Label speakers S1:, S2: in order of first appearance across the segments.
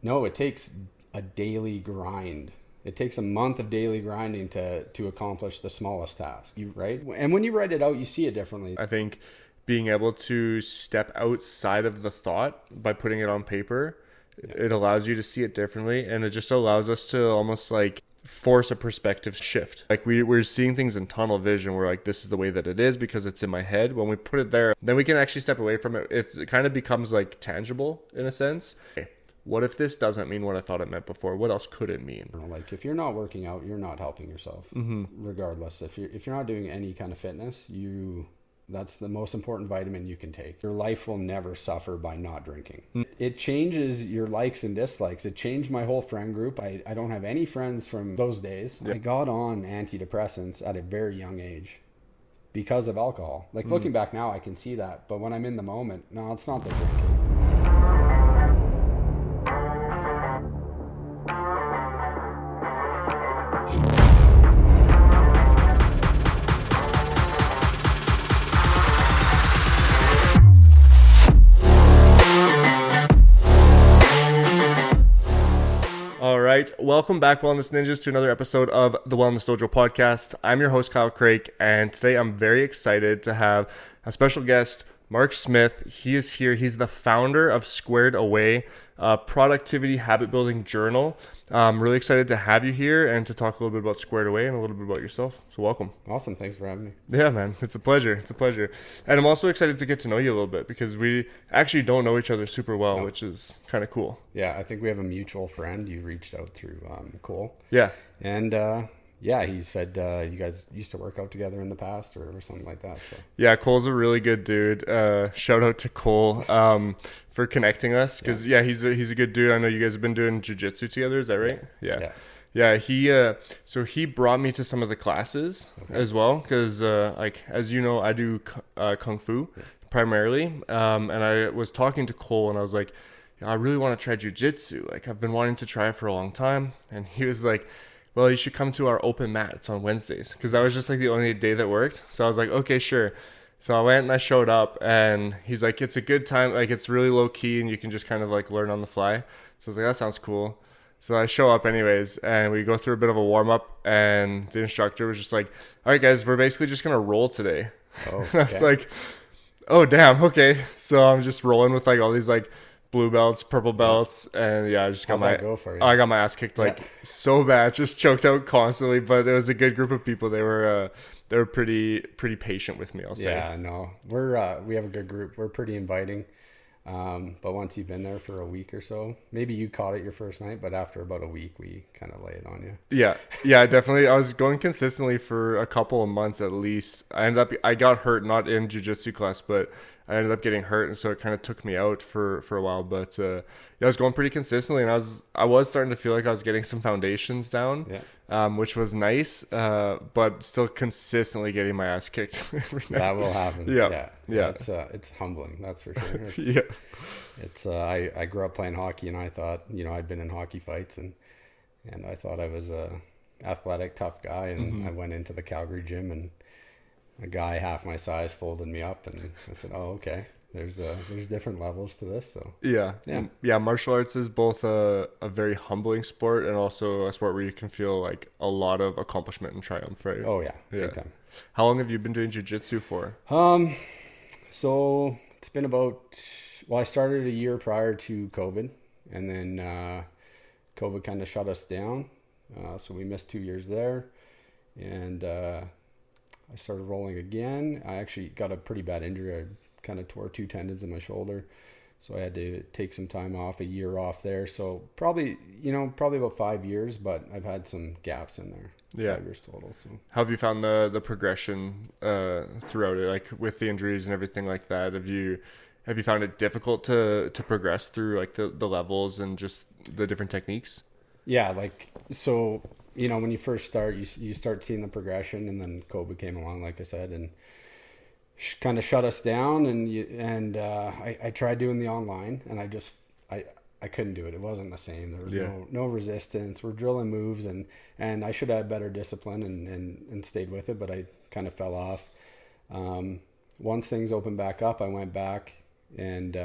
S1: No, it takes a daily grind. It takes a month of daily grinding to accomplish the smallest task, right? And when you write it out, you see it differently.
S2: I think being able to step outside of the thought by putting it on paper, it allows you to see it differently. And it just allows us to almost like force a perspective shift. Like we're seeing things in tunnel vision. We're like, this is the way that it is because it's in my head. When we put it there, then we can actually step away from it. It kind of becomes like tangible in a sense. Okay. What if this doesn't mean what I thought it meant before? What else could it mean?
S1: Like if you're not working out, you're not helping yourself. Regardless, if you're not doing any kind of fitness, that's the most important vitamin you can take. Your life will never suffer by not drinking. It changes your likes and dislikes. It changed my whole friend group. I don't have any friends from those days. I got on antidepressants at a very young age because of alcohol. Like looking back now, I can see that. But when I'm in the moment, no, it's not the drinking.
S2: Welcome back, Wellness Ninjas, to another episode of the Wellness Dojo Podcast. I'm your host, Kyle Craik, and today I'm very excited to have a special guest, Mark Smith. He is here. He's the founder of Sqrd-Away, productivity habit building journal. I'm really excited to have you here and to talk a little bit about Sqrd-Away and a little bit about yourself. So welcome.
S1: Awesome. Thanks for having me.
S2: Yeah, man. It's a pleasure. It's a pleasure. And I'm also excited to get to know you a little bit because we actually don't know each other super well, which is kind of cool.
S1: Yeah, I think we have a mutual friend. You reached out through Cole.
S2: Yeah.
S1: And he said you guys used to work out together in the past or something like that. So. Yeah,
S2: Cole's a really good dude. Shout out to Cole for connecting us because he's a good dude. I know you guys have been doing jiu-jitsu together. Is that right? Yeah. He brought me to some of the classes as well because as you know, I do kung fu primarily, and I was talking to Cole and I was like, I really want to try jiu-jitsu. Like I've been wanting to try it for a long time, and he was like, well, you should come to our open mat. It's on Wednesdays. Because that was just like the only day that worked. So I was like, okay, sure. So I went and I showed up and he's like, it's a good time. Like it's really low key and you can just kind of like learn on the fly. So I was like, that sounds cool. So I show up anyways and we go through a bit of a warm up and the instructor was just like, all right, guys, we're basically just going to roll today.
S1: Oh, okay.
S2: And I was like, oh, damn. Okay. So I'm just rolling with like all these like blue belts, purple belts, and I just got I got my ass kicked so bad, just choked out constantly. But it was a good group of people. They were pretty patient with me, I'll say.
S1: Yeah, no, we have a good group. We're pretty inviting. But once you've been there for a week or so, maybe you caught it your first night, but after about a week, we kind of lay it on you.
S2: Yeah, definitely. I was going consistently for a couple of months at least. I got hurt, not in jiu-jitsu class, but I ended up getting hurt, and so it kind of took me out for a while. But I was going pretty consistently, and I was starting to feel like I was getting some foundations down, which was nice. But still consistently getting my ass kicked every night.
S1: That will happen.
S2: Yeah.
S1: It's humbling, that's for sure. It's I grew up playing hockey, and I thought I'd been in hockey fights, and I thought I was a athletic, tough guy, and I went into the Calgary gym and a guy half my size folded me up, and I said, "Oh, okay. There's different levels to this." So
S2: yeah. Martial arts is both a very humbling sport and also a sport where you can feel like a lot of accomplishment and triumph, right?
S1: Oh yeah, big time.
S2: How long have you been doing jiu-jitsu for?
S1: So it's been I started a year prior to COVID, and then COVID kind of shut us down, so we missed 2 years there, and I started rolling again. I actually got a pretty bad injury. I kind of tore 2 tendons in my shoulder. So I had to take some time off, a year off there. So probably about 5 years, but I've had some gaps in there.
S2: Yeah.
S1: 5 years total. So
S2: how have you found the progression throughout it? Like with the injuries and everything like that, have you found it difficult to progress through like the levels and just the different techniques?
S1: Yeah, so when you first start, you start seeing the progression, and then COVID came along, like I said, and kind of shut us down. And I tried doing the online, and I couldn't do it. It wasn't the same. There was no resistance. We're drilling moves, and I should have had better discipline and stayed with it, but I kind of fell off. Once things opened back up, I went back, and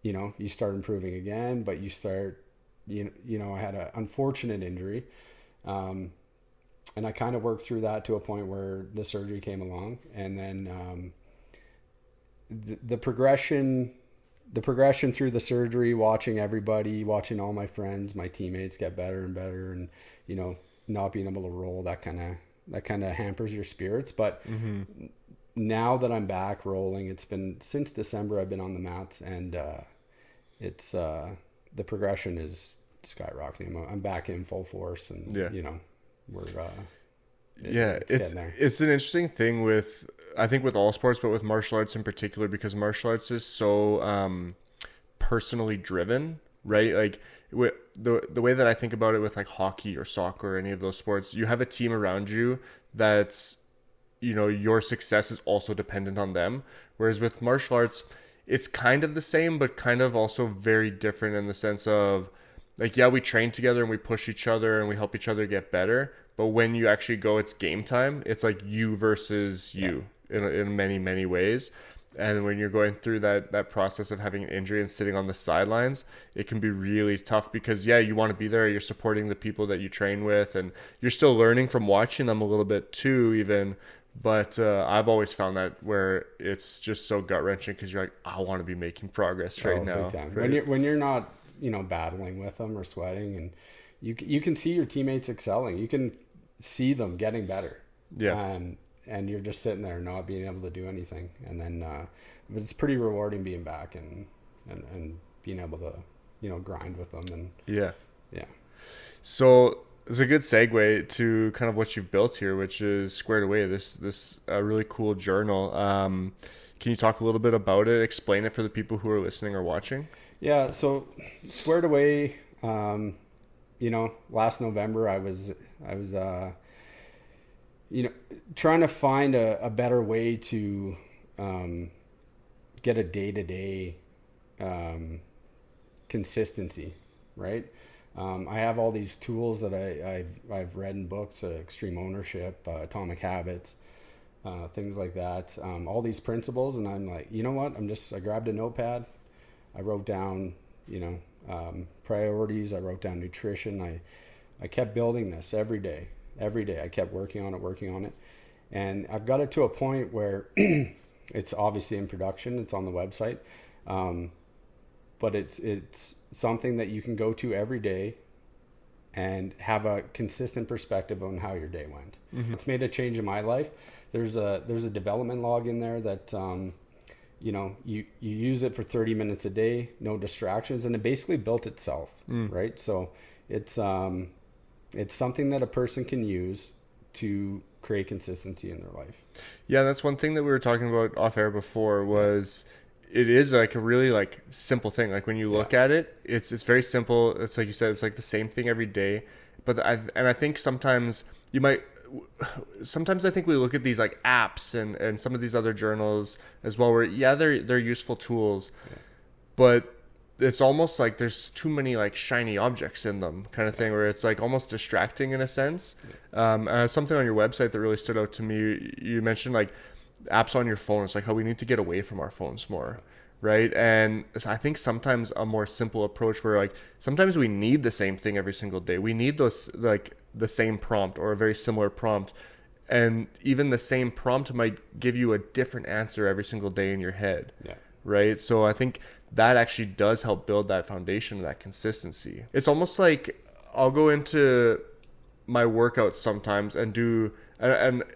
S1: you start improving again, but you start, I had an unfortunate injury. And I kind of worked through that to a point where the surgery came along, and then the progression through the surgery, watching all my friends, my teammates get better and better, and not being able to roll, that kind of hampers your spirits. But now that I'm back rolling, it's been since December I've been on the mats, and it's the progression is skyrocketing. I'm back in full force, and we're
S2: it's an interesting thing with all sports, but with martial arts in particular, because martial arts is so personally driven, right? Like the way that I think about it with like hockey or soccer or any of those sports, you have a team around you that's, your success is also dependent on them. Whereas with martial arts, it's kind of the same, but kind of also very different in the sense of, like, yeah, we train together and we push each other and we help each other get better. But when you actually go, it's game time. It's like you versus you in many, many ways. And when you're going through that process of having an injury and sitting on the sidelines, it can be really tough because, you want to be there. You're supporting the people that you train with, and you're still learning from watching them a little bit too, even. But I've always found that where it's just so gut wrenching because you're like, I want to be making progress right now.
S1: Right? When you're not, battling with them or sweating, and you can see your teammates excelling. You can see them getting better.
S2: Yeah.
S1: And you're just sitting there not being able to do anything. And then, but it's pretty rewarding being back and being able to, grind with them. And
S2: yeah.
S1: So
S2: it's a good segue to kind of what you've built here, which is Sqrd-Away, this really cool journal. Can you talk a little bit about it? Explain it for the people who are listening or watching.
S1: Yeah. So Sqrd-Away, last November I was trying to find a better way to get a day-to-day consistency, right? I have all these tools that I've read in books, Extreme Ownership, Atomic Habits, things like that, all these principles, and I'm like, you know what? I grabbed a notepad, I wrote down, priorities, I wrote down nutrition, I kept building this every day. I kept working on it. And I've got it to a point where it's obviously in production. It's on the website. But it's something that you can go to every day and have a consistent perspective on how your day went. Mm-hmm. It's made a change in my life. There's a development log in there that, you use it for 30 minutes a day, no distractions, and it basically built itself. Right? So it's something that a person can use to create consistency in their life.
S2: Yeah, that's one thing that we were talking about off air before was it is like a really like simple thing. Like when you look at it, it's very simple. It's like you said, it's like the same thing every day. But I think sometimes I think we look at these like apps and some of these other journals as well where they're useful tools, but it's almost like there's too many like shiny objects in them kind of thing where it's like almost distracting in a sense. Something on your website that really stood out to me, you mentioned like apps on your phone. It's like how we need to get away from our phones more, right? And I think sometimes a more simple approach where like sometimes we need the same thing every single day. We need those like the same prompt or a very similar prompt, and even the same prompt might give you a different answer every single day in your head. Right? So I think that actually does help build that foundation of that consistency. It's almost like I'll go into my workouts sometimes and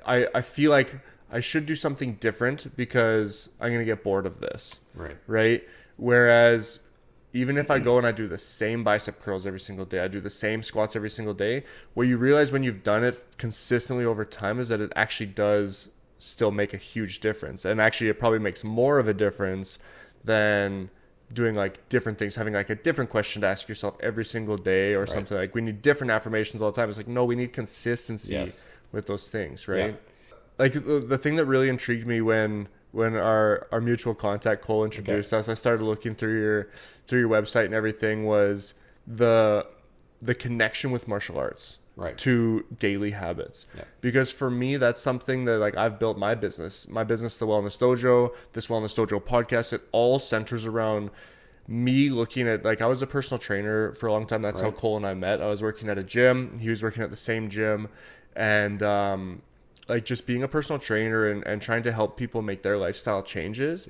S2: I feel like I should do something different because I'm going to get bored of this. Right? Whereas even if I go and I do the same bicep curls every single day, I do the same squats every single day, what you realize when you've done it consistently over time is that it actually does still make a huge difference. And actually it probably makes more of a difference than doing like different things, having like a different question to ask yourself every single day or something. Like we need different affirmations all the time. It's like, no, we need consistency with those things, right? Like the thing that really intrigued me when our mutual contact Cole introduced us, I started looking through your website and everything, was the connection with martial arts to daily habits. Because for me, that's something that like I've built my business, the Wellness Dojo, this Wellness Dojo podcast, it all centers around me looking at, like, I was a personal trainer for a long time. That's how Cole and I met. I was working at a gym. He was working at the same gym. And like just being a personal trainer and trying to help people make their lifestyle changes,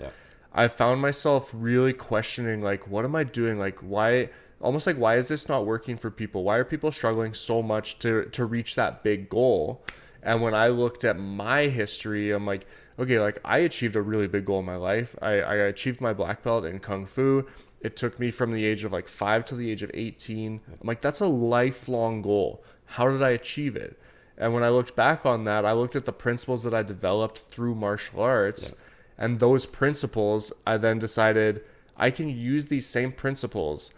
S2: I found myself really questioning, like, what am I doing? Like, why is this not working for people? Why are people struggling so much to reach that big goal? And when I looked at my history, I'm like, okay, like I achieved a really big goal in my life. I achieved my black belt in Kung Fu. It took me from the age of like 5 to the age of 18. I'm like, that's a lifelong goal. How did I achieve it? And when I looked back on that, I looked at the principles that I developed through martial arts. And those principles, I then decided I can use these same principles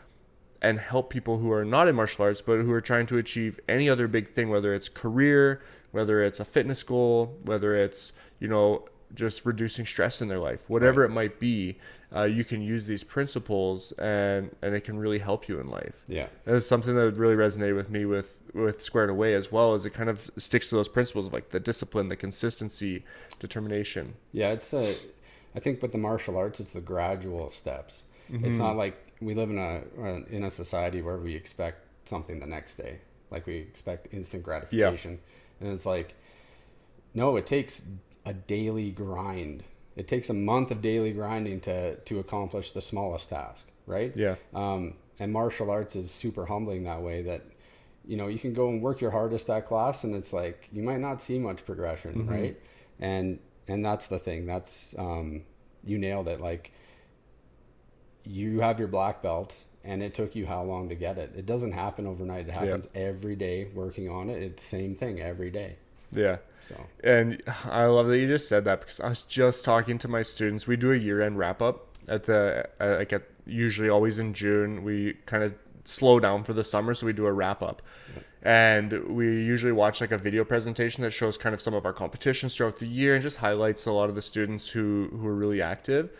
S2: and help people who are not in martial arts, but who are trying to achieve any other big thing, whether it's career, whether it's a fitness goal, whether it's, you know, just reducing stress in their life, whatever it might be. You can use these principles and it can really help you in life. Yeah. And it's something that really resonated with me with Sqrd-Away as well, as it kind of sticks to those principles of like the discipline, the consistency, determination.
S1: Yeah. I think with the martial arts, it's the gradual steps. It's not like we live in a society where we expect something the next day. Like we expect instant gratification. And it's like, no, it takes a daily grind. It takes a month of daily grinding to accomplish the smallest task, right? Yeah. And martial arts is super humbling that way, that, you know, you can go and work your hardest at class and it's like, you might not see much progression, right? And that's the thing. That's, you nailed it. Like, you have your black belt and it took you how long to get it? It doesn't happen overnight. It happens every day working on it. It's the same thing every day.
S2: Yeah. So, and I love that you just said that, because I was just talking to my students. We do a year-end wrap-up at usually always in June. We kind of slow down for the summer, so we do a wrap-up. And we usually watch like a video presentation that shows kind of some of our competitions throughout the year and just highlights a lot of the students who are really active.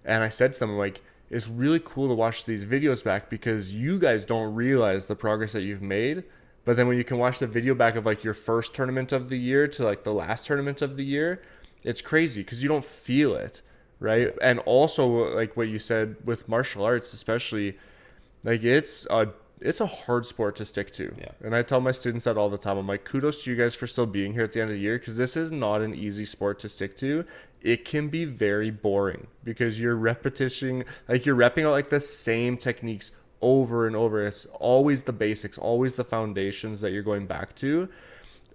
S2: And I said to them, like, it's really cool to watch these videos back, because you guys don't realize the progress that you've made. But then when you can watch the video back of like your first tournament of the year to like the last tournament of the year, it's crazy because you don't feel it, right? And also, like what you said with martial arts, especially, like it's a hard sport to stick to. Yeah. And I tell my students that all the time. I'm like, kudos to you guys for still being here at the end of the year, because this is not an easy sport to stick to. It can be very boring because you're repping out like the same techniques over and over. It's always the basics, always the foundations that you're going back to.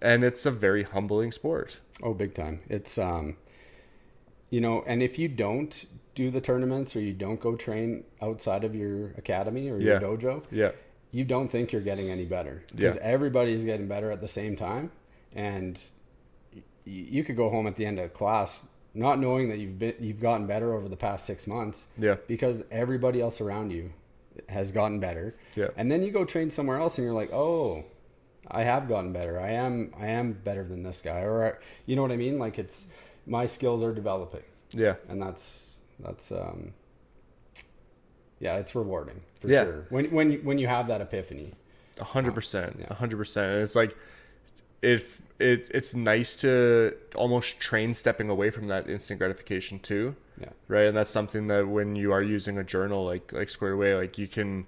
S2: And it's a very humbling sport. Oh, big time. It's, you know, and if you don't do the tournaments or you don't go train outside of your academy or your dojo, you don't think you're getting any better, because everybody's getting better at the same time. And you could go home at the end of class not knowing that you've gotten better over the past 6 months, because everybody else around you has gotten better. Yeah. And then you go train somewhere else and you're like, oh, I have gotten better. I am better than this guy. Or, you know what I mean? Like, it's, my skills are developing. Yeah. And that's it's rewarding for sure. When you have that epiphany. 100%. 100%. And it's like, it's nice to almost train stepping away from that instant gratification too. Yeah. Right. And that's something that when you are using a journal like Sqrd-Away, like you can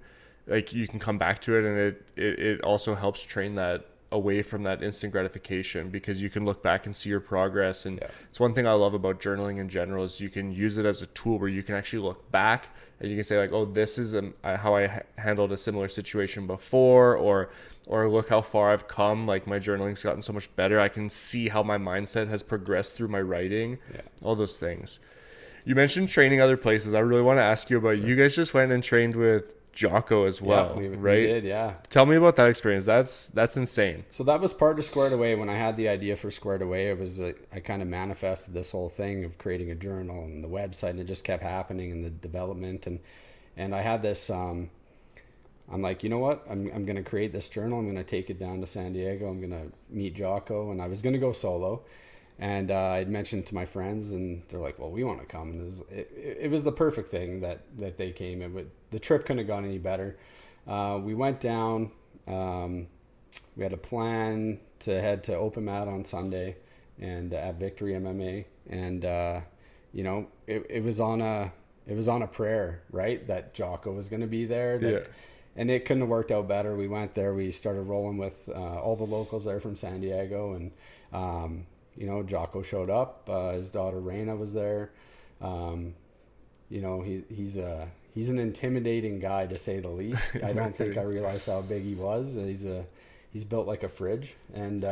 S2: come back to it, and it also helps train that away from that instant gratification, because you can look back and see your progress. And it's one thing I love about journaling in general is you can use it as a tool where you can actually look back and you can say like, oh, this is how I handled a similar situation before, or look how far I've come. Like, my journaling's gotten so much better. I can see how my mindset has progressed through my writing, all those things. You mentioned training other places. I really want to ask you about, you guys just went and trained with Jocko as well, right? We did, yeah. Tell me about that experience. That's insane. So that was part of Sqrd-Away. When I had the idea for Sqrd-Away, it was I kind of manifested this whole thing of creating a journal and the website, and it just kept happening in the development. And I had this, I'm like, you know what? I'm going to create this journal. I'm going to take it down to San Diego. I'm going to meet Jocko, and I was going to go solo. And I'd mentioned to my friends, and they're like, well, we want to come. And it was the perfect thing that they came. The trip couldn't have gone any better. We went down. We had a plan to head to Open Mat on Sunday and at Victory MMA. And, you know, it was on a
S1: on a prayer, right? That Jocko was going to be there. And it couldn't have worked out better. We went there. We started rolling with all the locals there from San Diego, and Jocko showed up. His daughter Raina was there. He's an intimidating guy, to say the least. I don't think I realized how big he was. He's built like a fridge, and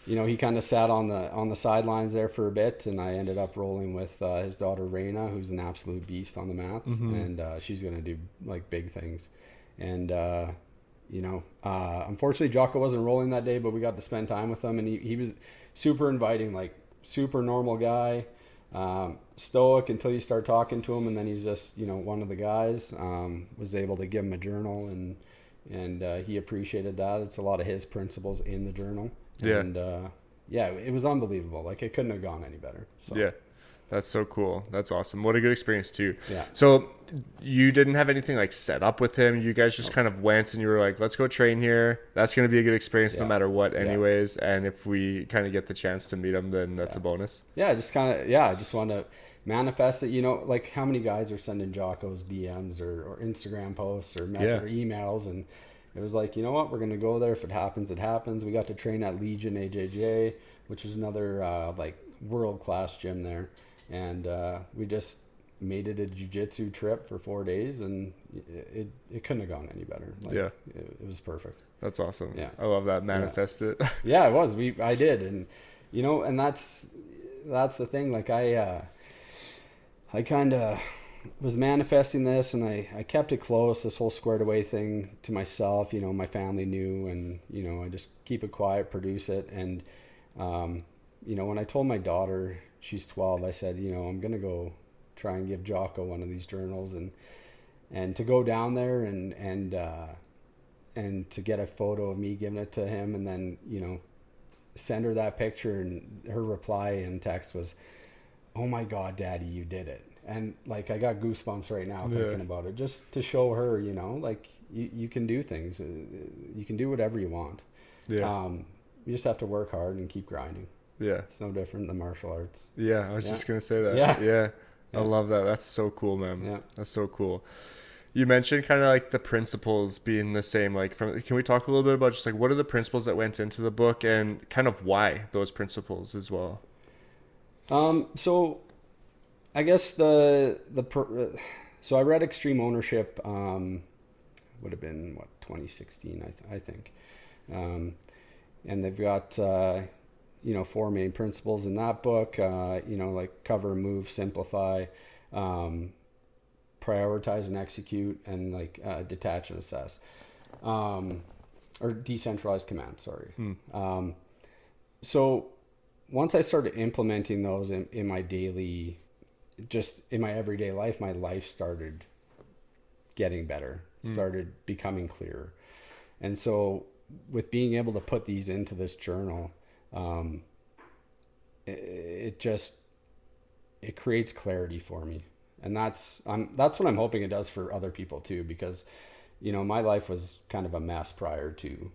S1: he kind of sat on the sidelines there for a bit, and I ended up rolling with his daughter Raina, who's an absolute beast on the mats, and she's going to do like big things. And unfortunately Jocko wasn't rolling that day, but we got to spend time with him, and he was super inviting, like super normal guy, stoic until you start talking to him, and then he's just one of the guys. Was able to give him a journal, and he appreciated that. It's a lot of his principles in the journal. And it was unbelievable. Like, it couldn't have gone any better. So.
S2: That's so cool. That's awesome. What a good experience too.
S1: Yeah.
S2: So you didn't have anything like set up with him. You guys just kind of went, and you were like, let's go train here. That's going to be a good experience no matter what anyways. And if we kind of get the chance to meet him, then that's a bonus.
S1: Yeah. I just want to manifest it. Like, how many guys are sending Jocko's DMs or Instagram posts or emails, and it was like, you know what, we're going to go there. If it happens, it happens. We got to train at Legion AJJ, which is another world-class gym there. And we just made it a jiu-jitsu trip for 4 days, and it couldn't have gone any better. It was perfect.
S2: That's awesome.
S1: Yeah.
S2: I love that. Manifest it.
S1: Yeah, it was. I did. And, and that's the thing. Like, I kind of was manifesting this, and I kept it close, this whole Sqrd-Away thing, to myself. My family knew, and, I just keep it quiet, produce it. And, when I told my daughter, she's 12, I said, I'm going to go try and give Jocko one of these journals, and to go down there and to get a photo of me giving it to him, and then, send her that picture, and her reply in text was, "Oh my God, Daddy, you did it." And like, I got goosebumps right now thinking about it, just to show her, like, you can do things. You can do whatever you want. Yeah. You just have to work hard and keep grinding.
S2: Yeah.
S1: It's no different than martial arts.
S2: Yeah. I was just going to say that. Yeah. I love that. That's so cool, man. Yeah. That's so cool. You mentioned kind of like the principles being the same. Like, can we talk a little bit about just like, what are the principles that went into the book, and kind of why those principles as well?
S1: So I guess so I read Extreme Ownership, would have been 2016, I think. And they've got, 4 main principles in that book, like cover, move, simplify, prioritize and execute, and like, detach and assess, or decentralized command, sorry. So once I started implementing those in my daily, just in my everyday life, my life started getting better, started becoming clearer. And so with being able to put these into this journal, it creates clarity for me. And that's what I'm hoping it does for other people too, because, my life was kind of a mess prior to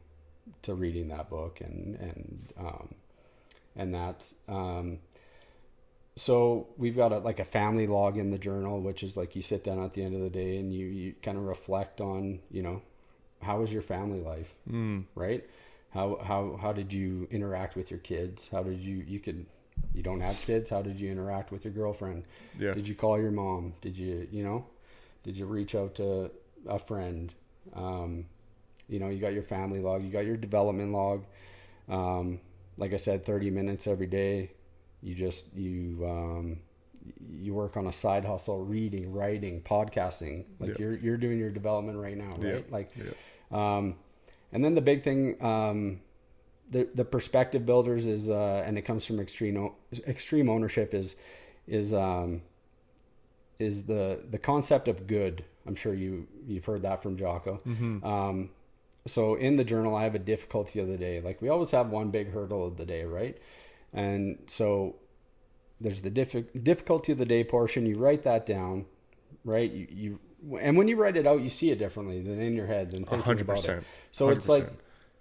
S1: reading that book, and that's, so we've got a family log in the journal, which is like, you sit down at the end of the day and you kind of reflect on, how was your family life, right? How did you interact with your kids? How did you don't have kids. How did you interact with your girlfriend? Yeah. Did you call your mom? Did you reach out to a friend? You got your family log, you got your development log. Like I said, 30 minutes every day. You work on a side hustle, reading, writing, podcasting. Like, you're doing your development right now, right? And then the big thing, the perspective builders is, and it comes from extreme ownership, is the concept of good. I'm sure you've heard that from Jocko. Mm-hmm. So in the journal, I have a difficulty of the day. Like, we always have one big hurdle of the day, right? And so there's the difficulty of the day portion. You write that down, right? And when you write it out, you see it differently than in your head than thinking 100%. About it. So 100%. It's like,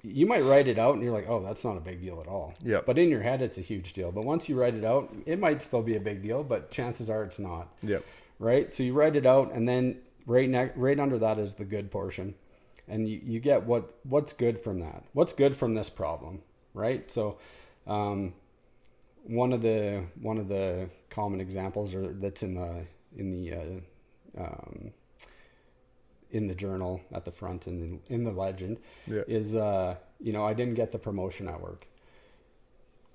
S1: you might write it out and you're like, oh, that's not a big deal at all. Yeah. But in your head, it's a huge deal. But once you write it out, it might still be a big deal, but chances are it's not. Yep. right? So you write it out, and then right under that is the good portion. And you get what's good from that. What's good from this problem, right? So one of the common examples that's in the journal at the front and in the legend is I didn't get the promotion at work.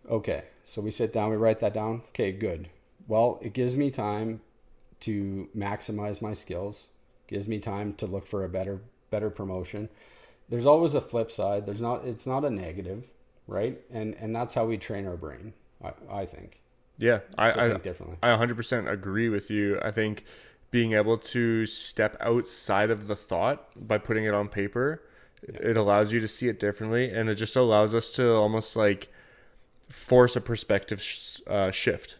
S1: Okay, so we sit down, we write that down. Okay, good. Well, it gives me time to maximize my skills, gives me time to look for a better promotion. There's always a flip side. It's not a negative, right? And that's how we train our brain, I think.
S2: Yeah, I
S1: think differently.
S2: I 100% agree with you. I think being able to step outside of the thought by putting it on paper, it allows you to see it differently, and it just allows us to almost like force a perspective shift,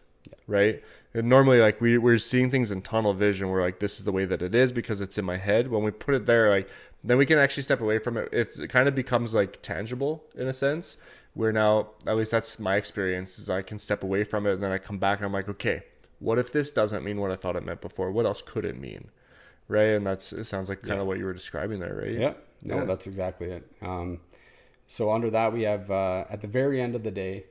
S2: right? And normally, like we're seeing things in tunnel vision. We're like, this is the way that it is because it's in my head. When we put it there, like then we can actually step away from it. It kind of becomes like tangible in a sense. Where now, at least that's my experience, is I can step away from it and then I come back and I'm like, okay, what if this doesn't mean what I thought it meant before? What else could it mean? Right? And it sounds like kind of what you were describing there, right?
S1: Yeah. No, that's exactly it. So under that, we have at the very end of the day,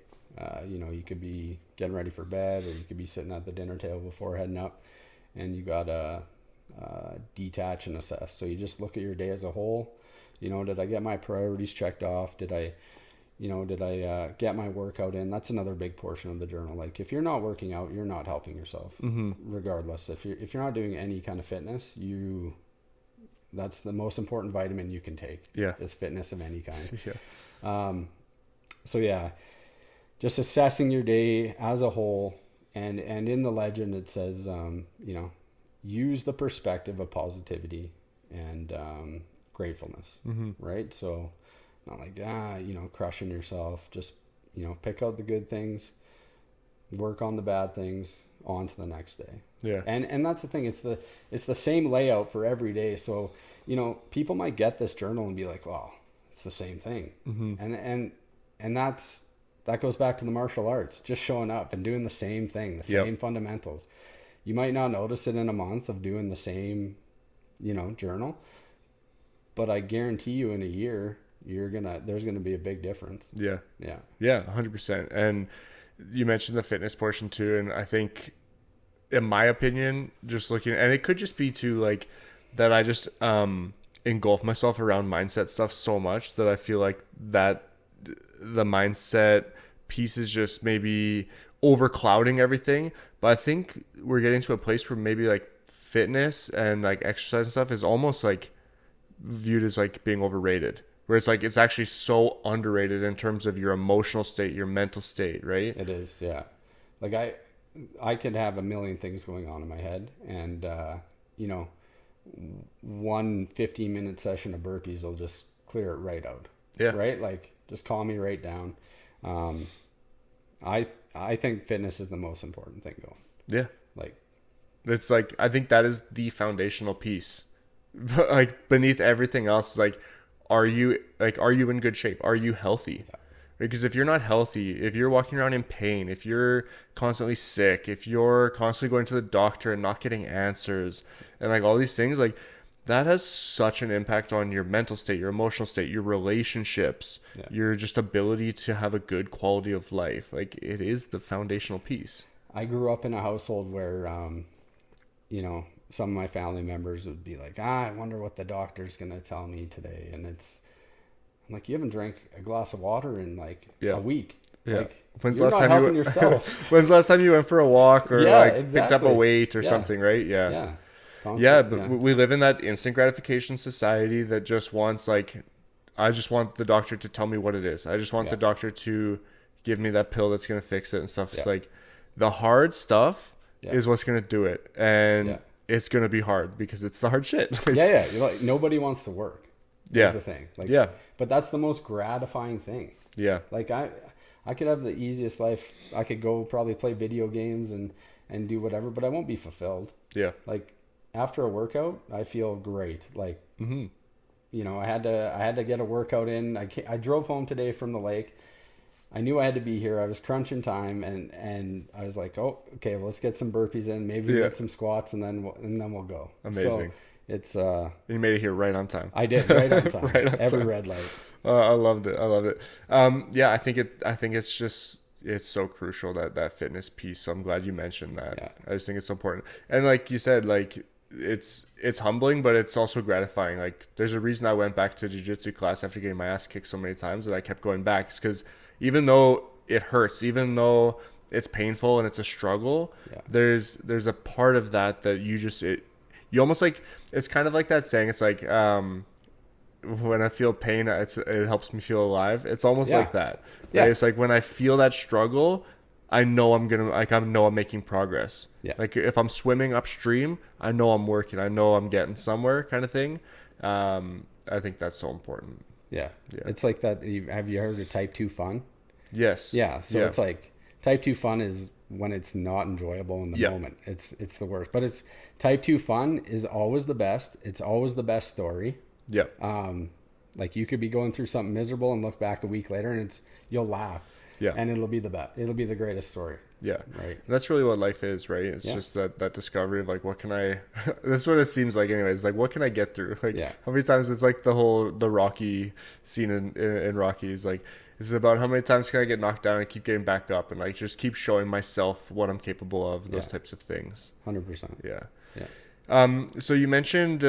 S1: you could be getting ready for bed, or you could be sitting at the dinner table before heading up, and you got to detach and assess. So you just look at your day as a whole. Did I get my priorities checked off? Did I get my workout in? That's another big portion of the journal. Like if you're not working out, you're not helping yourself. Regardless. If you're not doing any kind of fitness, that's the most important vitamin you can take.
S2: Yeah.
S1: Is fitness of any kind.
S2: Yeah.
S1: Just assessing your day as a whole, and in the legend it says, use the perspective of positivity and gratefulness, right? So not like, crushing yourself, just, pick out the good things, work on the bad things, on to the next day.
S2: Yeah.
S1: And that's the thing. It's the same layout for every day. So, people might get this journal and be like, wow, it's the same thing. And that goes back to the martial arts, just showing up and doing the same thing, the same fundamentals. You might not notice it in a month of doing the same, journal, but I guarantee you in a year, there's gonna be a big difference.
S2: Yeah. 100%. And you mentioned the fitness portion too, and I think, in my opinion, just looking, and it could just be too like that I just engulf myself around mindset stuff so much that I feel like that the mindset piece is just maybe overclouding everything. But I think we're getting to a place where maybe like fitness and like exercise and stuff is almost like viewed as like being overrated, where it's like it's actually so underrated in terms of your emotional state, your mental state, right?
S1: It is. Yeah. Like I could have a million things going on in my head, and one 15-minute session of burpees will just clear it right out.
S2: Yeah.
S1: Right? Like just calm me right down. I think fitness is the most important thing going.
S2: Yeah.
S1: Like
S2: it's like, I think that is the foundational piece. Like beneath everything else, like, are you in good shape? Are you healthy? Yeah. Because if you're not healthy, if you're walking around in pain, if you're constantly sick, if you're constantly going to the doctor and not getting answers, and like all these things, like that has such an impact on your mental state, your emotional state, your relationships, your just ability to have a good quality of life. Like it is the foundational piece. I
S1: grew up in a household where, some of my family members would be like, I wonder what the doctor's going to tell me today. And I'm like, you haven't drank a glass of water in like a week.
S2: Yeah.
S1: Like,
S2: when's
S1: you're
S2: the last
S1: not
S2: time
S1: helping yourself.
S2: When's the last time you went for a walk or picked up a weight or
S1: Yeah.
S2: something, right? Yeah.
S1: Yeah.
S2: But we live in that instant gratification society that just wants like, I just want the doctor to tell me what it is. I just want the doctor to give me that pill that's going to fix it and stuff. It's like the hard stuff is what's going to do it. And it's going to be hard because it's the hard shit.
S1: You're like, nobody wants to work. That's the thing. Like, but that's the most gratifying thing. Yeah. Like I could have the easiest life. I could go probably play video games and do whatever, but I won't be fulfilled. Yeah. Like after a workout, I feel great. Like, I had to get a workout in. I drove home today from the lake I knew I had to be here. I was crunching time, and I was like, oh, okay, well, let's get some burpees in, maybe get some squats, and then we'll go.
S2: Amazing.
S1: So it's
S2: you made it here right on time.
S1: I did right on time.
S2: Right on
S1: Every
S2: time.
S1: red light.
S2: I loved it. Yeah, I think it's just, it's so crucial, that fitness piece. So I'm glad you mentioned that.
S1: Yeah.
S2: I just think it's so important. And like you said, like it's humbling, but it's also gratifying. Like there's a reason I went back to jiu-jitsu class after getting my ass kicked so many times that I kept going back. It's because even though it hurts, even though it's painful and it's a struggle, there's a part of that you almost like, it's kind of like that saying, it's like, when I feel pain, it helps me feel alive. It's almost like that. Right? Yeah. It's like when I feel that struggle, I know I'm making progress. Yeah. Like if I'm swimming upstream, I know I'm working. I know I'm getting somewhere, kind of thing. I think that's so important.
S1: Yeah. It's like that. Have you heard of type 2 fun?
S2: Yes.
S1: Yeah. So it's like type 2 fun is when it's not enjoyable in the moment. It's the worst. But it's type 2 fun is always the best. It's always the best story. Yeah. Like you could be going through something miserable and look back a week later and you'll laugh. Yeah. And it'll be the best. It'll be the greatest story.
S2: Yeah. Right. And that's really what life is, right? It's just that discovery of like, what can I, that's what it seems like anyways. Like, what can I get through? Like how many times it's like the Rocky scene in Rocky is like, it's about how many times can I get knocked down and keep getting back up and like, just keep showing myself what I'm capable of, those types of things.
S1: 100%.
S2: Yeah. Yeah. So you mentioned,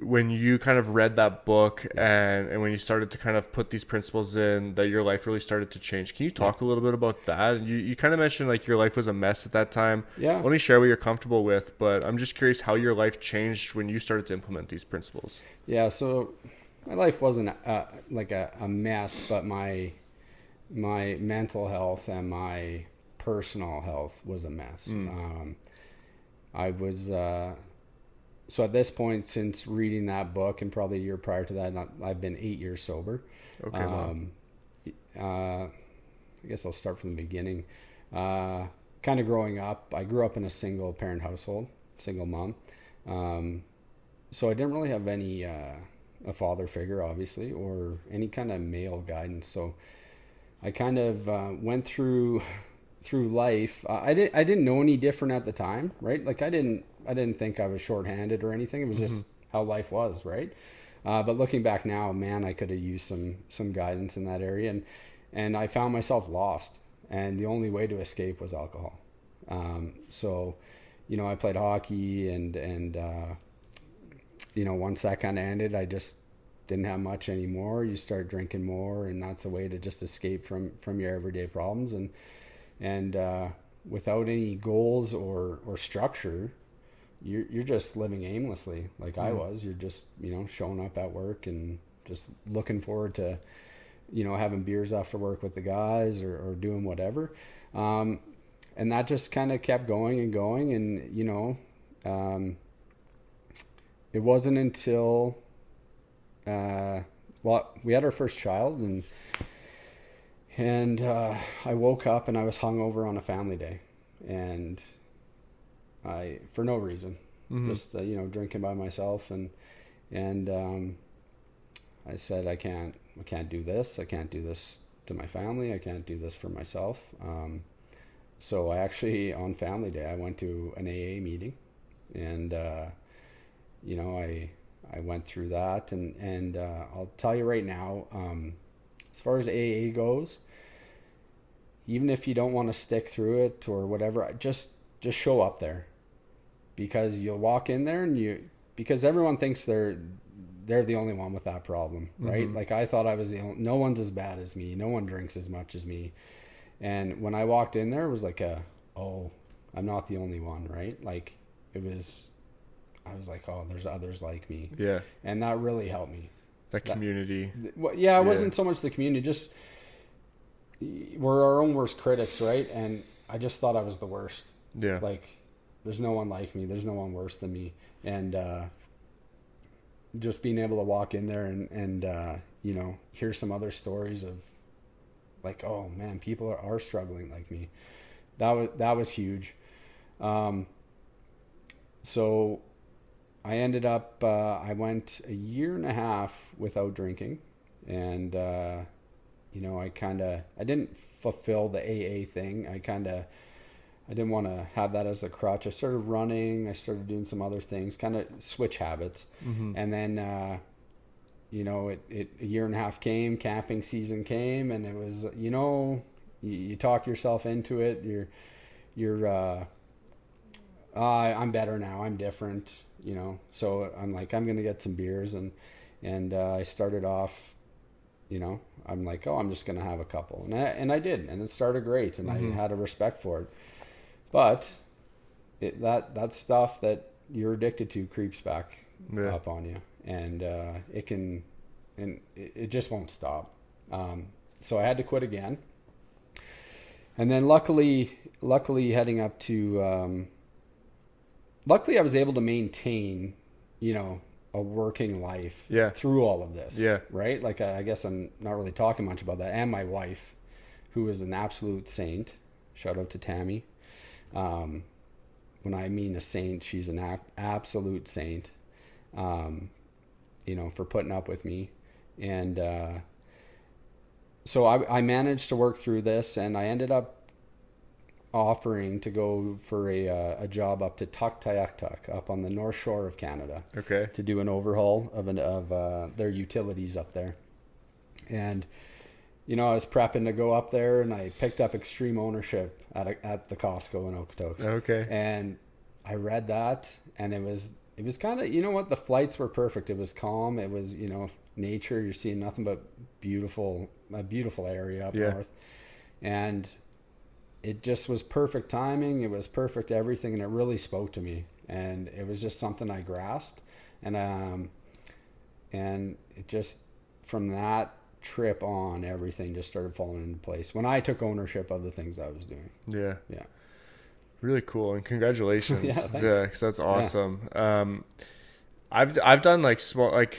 S2: when you kind of read that book and when you started to kind of put these principles in, that your life really started to change. Can you talk a little bit about that? You kind of mentioned like your life was a mess at that time. Yeah. Only share what you're comfortable with, but I'm just curious how your life changed when you started to implement these principles.
S1: Yeah. So my life wasn't like a mess, but my mental health and my personal health was a mess. I was, so at this point, since reading that book and probably a year prior to that, I've been 8 years sober. Okay. I guess I'll start from the beginning. Kind of growing up, I grew up in a single parent household, single mom. So I didn't really have any, a father figure, obviously, or any kind of male guidance. So I kind of went through life. I didn't know any different at the time, right? Like I didn't think I was shorthanded or anything. It was just how life was, right? But looking back now, man, I could have used some guidance in that area, and I found myself lost, and the only way to escape was alcohol. So, I played hockey, and once that kind of ended, I just didn't have much anymore. You start drinking more, and that's a way to just escape from your everyday problems, and without any goals or structure, you're just living aimlessly like I was. You're just, showing up at work and just looking forward to, having beers after work with the guys or doing whatever. And that just kind of kept going and going. And, it wasn't until, we had our first child and I woke up and I was hungover on a family day, and for no reason, just drinking by myself, and I said I can't do this. I can't do this to my family. I can't do this for myself. So I actually, on family day, I went to an AA meeting, and I went through that, and I'll tell you right now, as far as AA goes, even if you don't want to stick through it or whatever, just show up there, because you'll walk in there because everyone thinks they're the only one with that problem, right? Like I thought I was no one's as bad as me. No one drinks as much as me. And when I walked in there, it was like I'm not the only one, right? Like I was like, oh, there's others like me. Yeah. And that really helped me.
S2: That community.
S1: It wasn't so much the community, just we're our own worst critics, right? And I just thought I was the worst. Yeah. Like there's no one like me. There's no one worse than me. And just being able to walk in there and hear some other stories of like, oh man, people are struggling like me. That was huge. So I ended up, I went a year and a half without drinking, and I didn't fulfill the AA thing. I didn't want to have that as a crutch. I started running. I started doing some other things, kind of switch habits.
S2: Mm-hmm.
S1: And then, a year and a half came, camping season came, and it was, you talk yourself into it. I'm better now. I'm different, so I'm like, I'm going to get some beers. And I started off, I'm like, oh, I'm just going to have a couple. And I did, and it started great. And I had a respect for it. But that stuff that you're addicted to creeps back up on you, and it just won't stop. So I had to quit again, and then luckily heading up to, luckily I was able to maintain, a working life through all of this. Yeah. Right. Like I guess I'm not really talking much about that. And my wife, who is an absolute saint. Shout out to Tammy. When I mean a saint, she's an absolute saint, for putting up with me. And, so I managed to work through this, and I ended up offering to go for a job up to Tuktoyaktuk, up on the North Shore of Canada.
S2: Okay. To
S1: do an overhaul of their utilities up there. And, I was prepping to go up there, and I picked up extreme ownership at the Costco in Okotoks.
S2: Okay.
S1: And I read that, and it was kind of, the flights were perfect. It was calm. It was, nature. You're seeing nothing but a beautiful area up north. And it just was perfect timing. It was perfect everything, and it really spoke to me. And it was just something I grasped. And it just, from that trip on, everything just started falling into place when I took ownership of the things I was doing.
S2: Yeah Really cool, and congratulations.
S1: Yeah, thanks.
S2: Cause that's awesome. I've done like small, like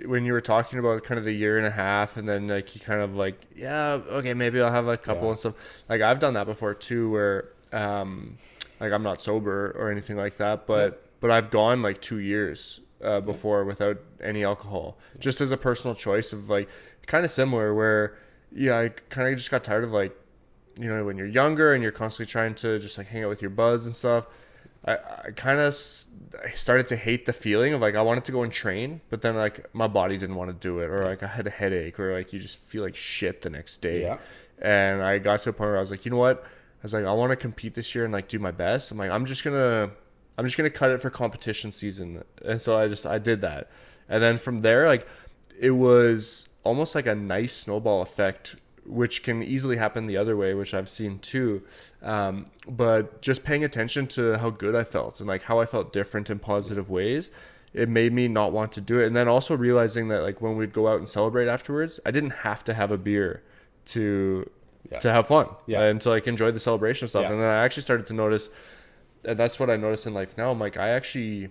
S2: when you were talking about kind of the year and a half, and then like you kind of like, okay, maybe I'll have a couple and stuff. Like I've done that before too, where like I'm not sober or anything like that, but I've gone like 2 years before without any alcohol, just as a personal choice of like, kind of similar where, I kind of just got tired of like, when you're younger and you're constantly trying to just like hang out with your buds and stuff, I kind of started to hate the feeling of like, I wanted to go and train, but then like my body didn't want to do it, or like I had a headache, or like you just feel like shit the next day. Yeah. And I got to a point where I was like, you know what? I was like, I want to compete this year and like do my best. I'm like, I'm just gonna cut it for competition season. And so I did that. And then from there, like it was almost like a nice snowball effect, which can easily happen the other way, which I've seen too. But just paying attention to how good I felt and like how I felt different in positive ways, it made me not want to do it. And then also realizing that like when we'd go out and celebrate afterwards, I didn't have to have a beer to have fun and to like enjoy the celebration stuff. And then I actually started to notice, and that's what I notice in life now. I'm like, I actually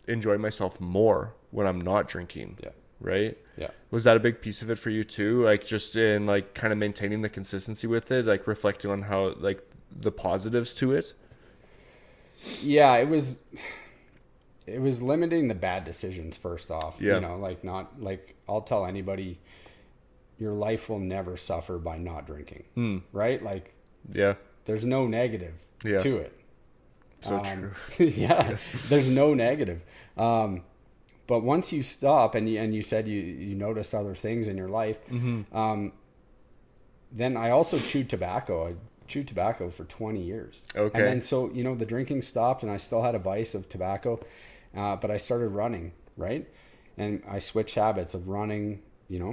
S2: enjoy myself more when I'm not drinking. Yeah. Right? Yeah. Was that a big piece of it for you too? Like just in like kind of maintaining the consistency with it, like reflecting on how like the positives to it?
S1: Yeah, it was limiting the bad decisions first off. Yeah. Like not like I'll tell anybody, your life will never suffer by not drinking. Right? Like there's no negative to it.
S2: So true.
S1: There's no negative. But once you stop and you said you noticed other things in your life, then I also chewed tobacco. I chewed tobacco for 20 years. Okay. And then so, the drinking stopped, and I still had a vice of tobacco, but I started running, right? And I switched habits of running,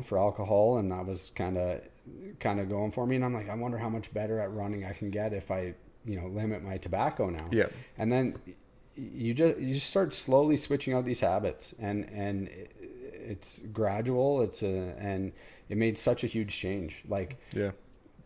S1: for alcohol, and that was kind of going for me. And I'm like, I wonder how much better at running I can get if I, limit my tobacco now. Yeah. And then you just start slowly switching out these habits, and it's gradual. And it made such a huge change. Like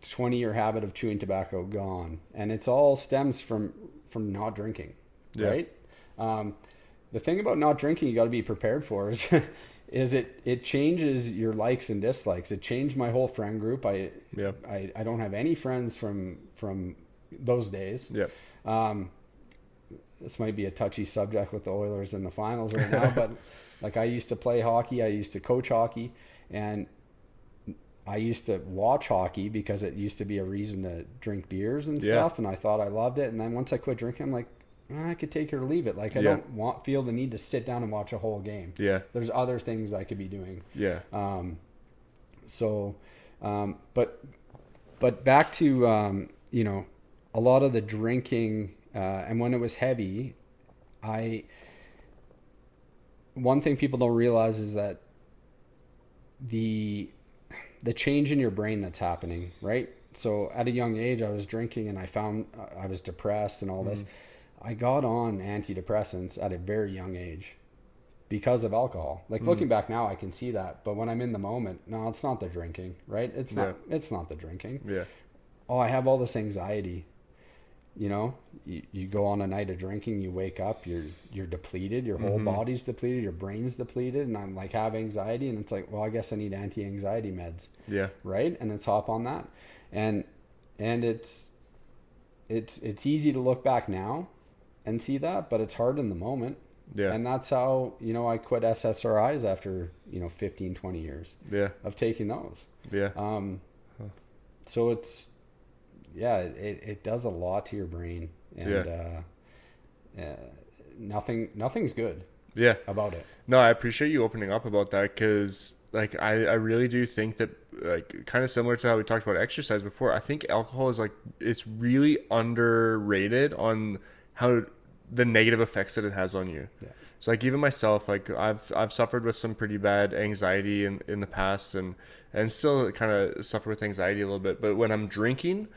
S1: 20-year habit of chewing tobacco gone, and it's all stems from not drinking, right? The thing about not drinking you got to be prepared for is it changes your likes and dislikes. It changed my whole friend group. I don't have any friends from those days. This might be a touchy subject with the Oilers in the finals right now, but like I used to play hockey, I used to coach hockey, and I used to watch hockey because it used to be a reason to drink beers and stuff. And I thought I loved it. And then once I quit drinking, I'm like, I could take it or leave it. Like, I don't feel the need to sit down and watch a whole game. Yeah. There's other things I could be doing. Yeah. But back to, you know, a lot of the drinking, and when it was heavy, one thing people don't realize is that the change in your brain that's happening, right? So at a young age, I was drinking and I found I was depressed and all this. I got on antidepressants at a very young age because of alcohol. Like, looking back now, I can see that. But when I'm in the moment, no, it's not the drinking, right? It's not the drinking. Yeah. Oh, I have all this anxiety. You know, you go on a night of drinking, you wake up, you're depleted, your whole body's depleted, your brain's depleted, and I'm like, have anxiety, and it's like, well, I guess I need anti-anxiety meds. Yeah. Right? And it's hop on that. And it's easy to look back now and see that, but it's hard in the moment. Yeah. And that's how, you know, I quit SSRIs after, you know, 15, 20 years of taking those. Yeah. So it's, it does a lot to your brain, and nothing's good about it.
S2: No, I appreciate you opening up about that, because like I really do think that, like, kind of similar to how we talked about exercise before, I think alcohol is like, it's really underrated on how the negative effects that it has on you. Yeah. So like, even myself, like I've suffered with some pretty bad anxiety in the past, and still kind of suffer with anxiety a little bit, but when I'm drinking,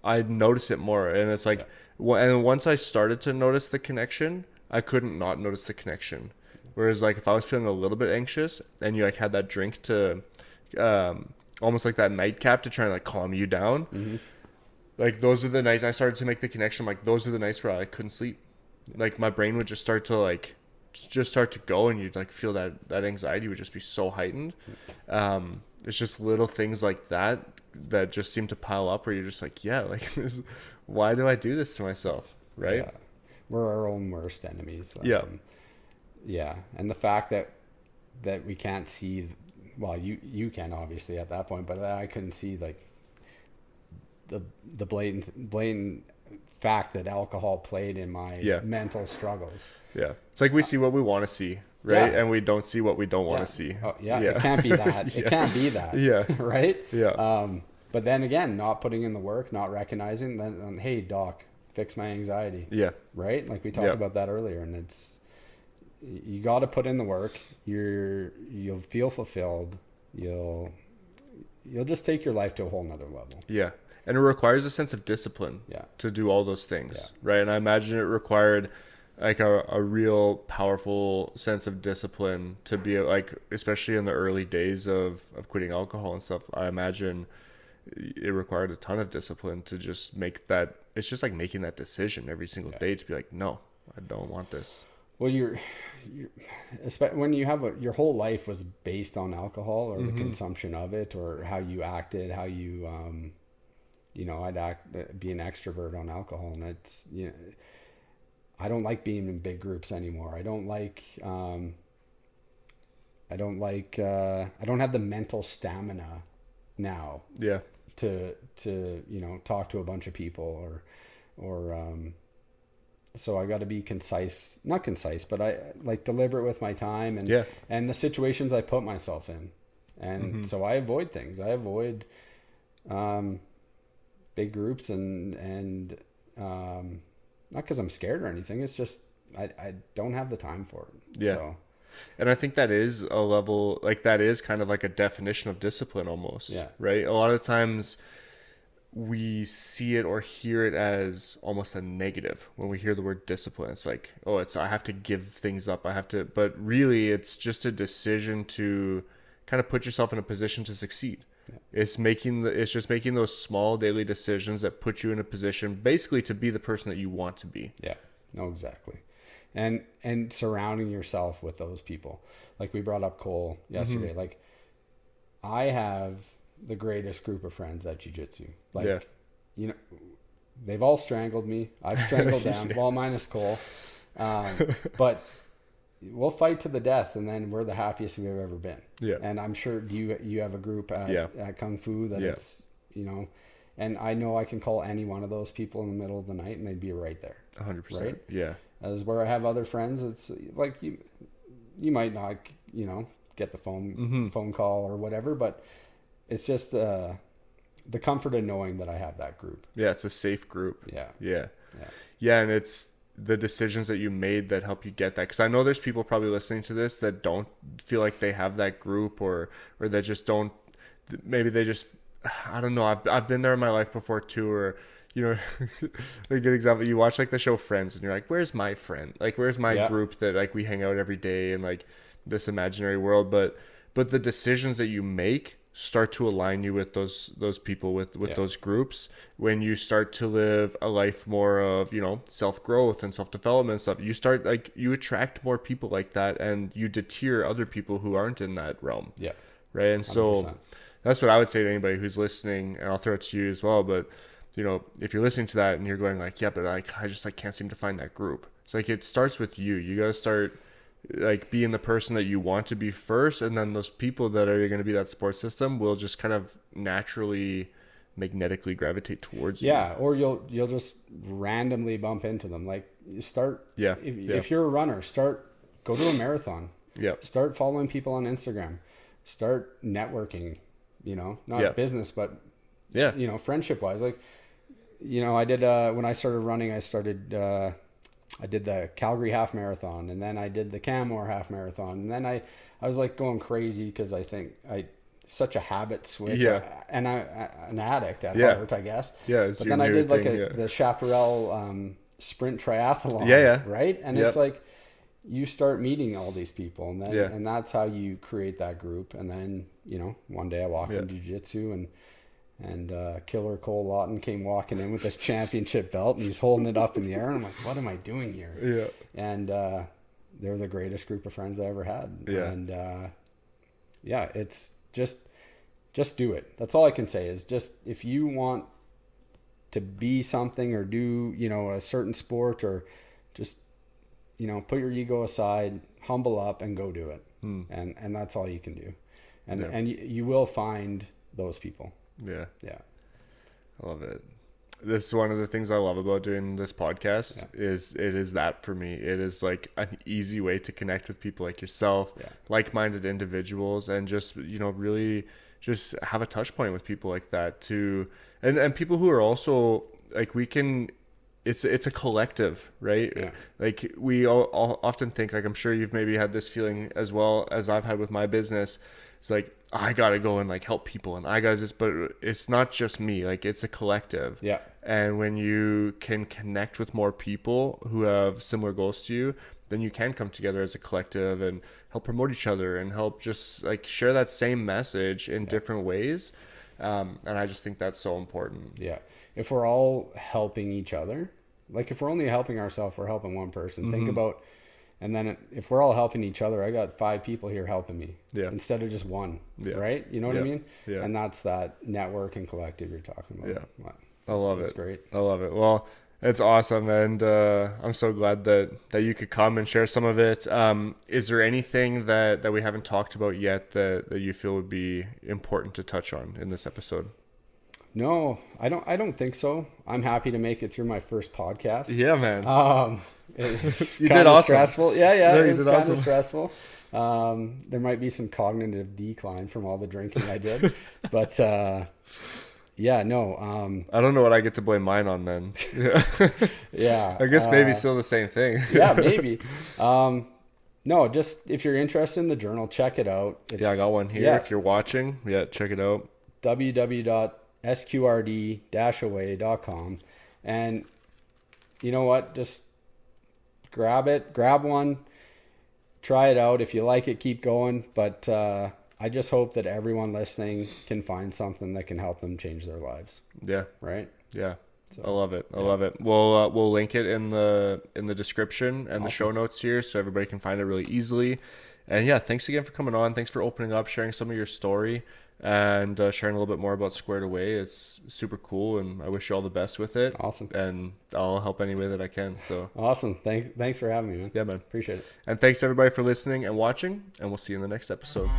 S2: I notice it more. And it's like, and once I started to notice the connection, I couldn't not notice the connection. Whereas like, if I was feeling a little bit anxious and you like had that drink to, almost like that nightcap to try and like calm you down, like those are the nights I started to make the connection. Like, those are the nights where I couldn't sleep. Like, my brain would just start to go, and you'd like feel that anxiety would just be so heightened. It's just little things like that just seem to pile up, where you're just like, this, why do I do this to myself? Right. Yeah.
S1: We're our own worst enemies.
S2: Yeah.
S1: And the fact that we can't see, well, you can obviously at that point, but I couldn't see like the blatant fact that alcohol played in my mental struggles. Yeah.
S2: It's like, we see what we want to see, right? And we don't see what we don't want to see.
S1: Oh, it can't be that. It can't be that. Yeah. Right? Yeah. But then again, not putting in the work, not recognizing, then, hey, doc, fix my anxiety. Yeah. Right? Like we talked about that earlier, and you got to put in the work. You'll feel fulfilled. You'll just take your life to a whole nother level.
S2: Yeah. And it requires a sense of discipline to do all those things. Yeah. Right. And I imagine it required like a real powerful sense of discipline to be like, especially in the early days of quitting alcohol and stuff. I imagine it required a ton of discipline to just make that. It's just like making that decision every single day to be like, no, I don't want this.
S1: Well, when you have your whole life was based on alcohol or the consumption of it, or how you acted, how you, I'd be an extrovert on alcohol, and it's, I don't like being in big groups anymore. I don't have the mental stamina now. Yeah. To talk to a bunch of people so I got to be not concise, but I like deliberate with my time and the situations I put myself in. And so I avoid things. I avoid, big groups and not because I'm scared or anything. It's just, I don't have the time for it.
S2: Yeah.
S1: So.
S2: And I think that is a level, like that is kind of like a definition of discipline almost. Yeah. Right. A lot of times we see it or hear it as almost a negative when we hear the word discipline. It's like, I have to give things up. But really it's just a decision to kind of put yourself in a position to succeed. Yeah. It's just making those small daily decisions that put you in a position basically to be the person that you want to be.
S1: Yeah, no, exactly. And surrounding yourself with those people. Like we brought up Cole yesterday. Like, I have the greatest group of friends at jiu-jitsu. Like, they've all strangled me. I've strangled them. Well, minus Cole. But we'll fight to the death, and then we're the happiest we've ever been.
S2: Yeah.
S1: And I'm sure you have a group at Kung Fu that it's, you know, and I know I can call any one of those people in the middle of the night and they'd be right there.
S2: 100%.
S1: Right?
S2: Yeah.
S1: As where I have other friends, it's like you might not, you know, get the phone call or whatever, but it's just the comfort of knowing that I have that group.
S2: Yeah, it's a safe group.
S1: Yeah.
S2: And it's the decisions that you made that help you get that. Because I know there's people probably listening to this that don't feel like they have that group, or that just don't. Maybe they just, I don't know. I've been there in my life before too, or, you know, a good example. You watch like the show Friends, and you're like, "Where's my friend? Like, where's my group that like we hang out every day in like this imaginary world?" But the decisions that you make start to align you with those people, with those groups. When you start to live a life more of, you know, self-growth and self-development stuff, you start like, you attract more people like that, and you deter other people who aren't in that realm.
S1: Yeah.
S2: Right. And 100%. So that's what I would say to anybody who's listening, and I'll throw it to you as well. But, you know, if you're listening to that and you're going like, yeah, but like, I just like can't seem to find that group. It's like, it starts with you. You got to start like being the person that you want to be first, and then those people that are going to be that support system will just kind of naturally magnetically gravitate towards you.
S1: Yeah, or you'll just randomly bump into them. Like, you start, if you're a runner, go to a marathon.
S2: Yeah.
S1: Start following people on Instagram. Start networking, you know, not business, but you know, friendship wise. Like, you know, I did when I started running, I did the Calgary half marathon, and then I did the Canmore half marathon, and then I was like going crazy because I think such a habit switch, and an addict at heart, I guess.
S2: Yeah,
S1: but then I did like the Chaparral sprint triathlon. Right, and it's like you start meeting all these people, and then and that's how you create that group. And then, you know, one day I walked in jiu-jitsu, and Killer Cole Lawton came walking in with this championship belt, and he's holding it up in the air, and I'm like, what am I doing here? Yeah. And they're the greatest group of friends I ever had.
S2: Yeah.
S1: And it's just do it. That's all I can say is, just, if you want to be something or do, you know, a certain sport, or just, you know, put your ego aside, humble up, and go do it. And that's all you can do. And you will find those people.
S2: Yeah.
S1: I
S2: love it. This is one of the things I love about doing this podcast is it is that for me. It is like an easy way to connect with people like yourself, like-minded individuals, and just, you know, really just have a touch point with people like that too. And people who are also like, it's a collective, right? Yeah. Like, we all often think, like, I'm sure you've maybe had this feeling as well as I've had with my business. It's like, I gotta go and like help people, and I gotta but it's not just me. Like, it's a collective. Yeah. And when you can connect with more people who have similar goals to you, then you can come together as a collective and help promote each other and help just like share that same message in different ways. And I just think that's so important.
S1: Yeah. If we're all helping each other, like, if we're only helping ourselves, we're helping one person. Think about, and then if we're all helping each other, I got 5 people here helping me instead of just one, right? You know what I mean? Yeah. And that's that network and collective you're talking about.
S2: Yeah. Wow. I love it.
S1: It's great.
S2: I love it. Well, it's awesome. And I'm so glad that you could come and share some of it. Is there anything that we haven't talked about yet that you feel would be important to touch on in this episode?
S1: No, I don't think so. I'm happy to make it through my first podcast.
S2: Yeah, man.
S1: It's
S2: you did awesome.
S1: Stressful. Yeah, it was kind of stressful. There might be some cognitive decline from all the drinking I did, but I don't
S2: know what I get to blame mine on then.
S1: Yeah.
S2: I guess maybe still the same thing.
S1: Yeah, maybe. No, just if you're interested in the journal, check it out.
S2: I got one here. Yeah. If you're watching, check it out.
S1: Sqrd-Away.com. And you know what? Just grab one, try it out. If you like it, keep going. But I just hope that everyone listening can find something that can help them change their lives. Yeah. Right?
S2: Yeah. So, I love it. I love it. We'll link it in the description and the show notes here, so everybody can find it really easily. And yeah, thanks again for coming on. Thanks for opening up, sharing some of your story, and sharing a little bit more about Sqrd-Away. It's super cool, and I wish you all the best with it.
S1: Awesome.
S2: And I'll help any way that I can. So
S1: awesome. Thanks for having me, man.
S2: Yeah, man.
S1: Appreciate it.
S2: And thanks everybody for listening and watching, and we'll see you in the next episode.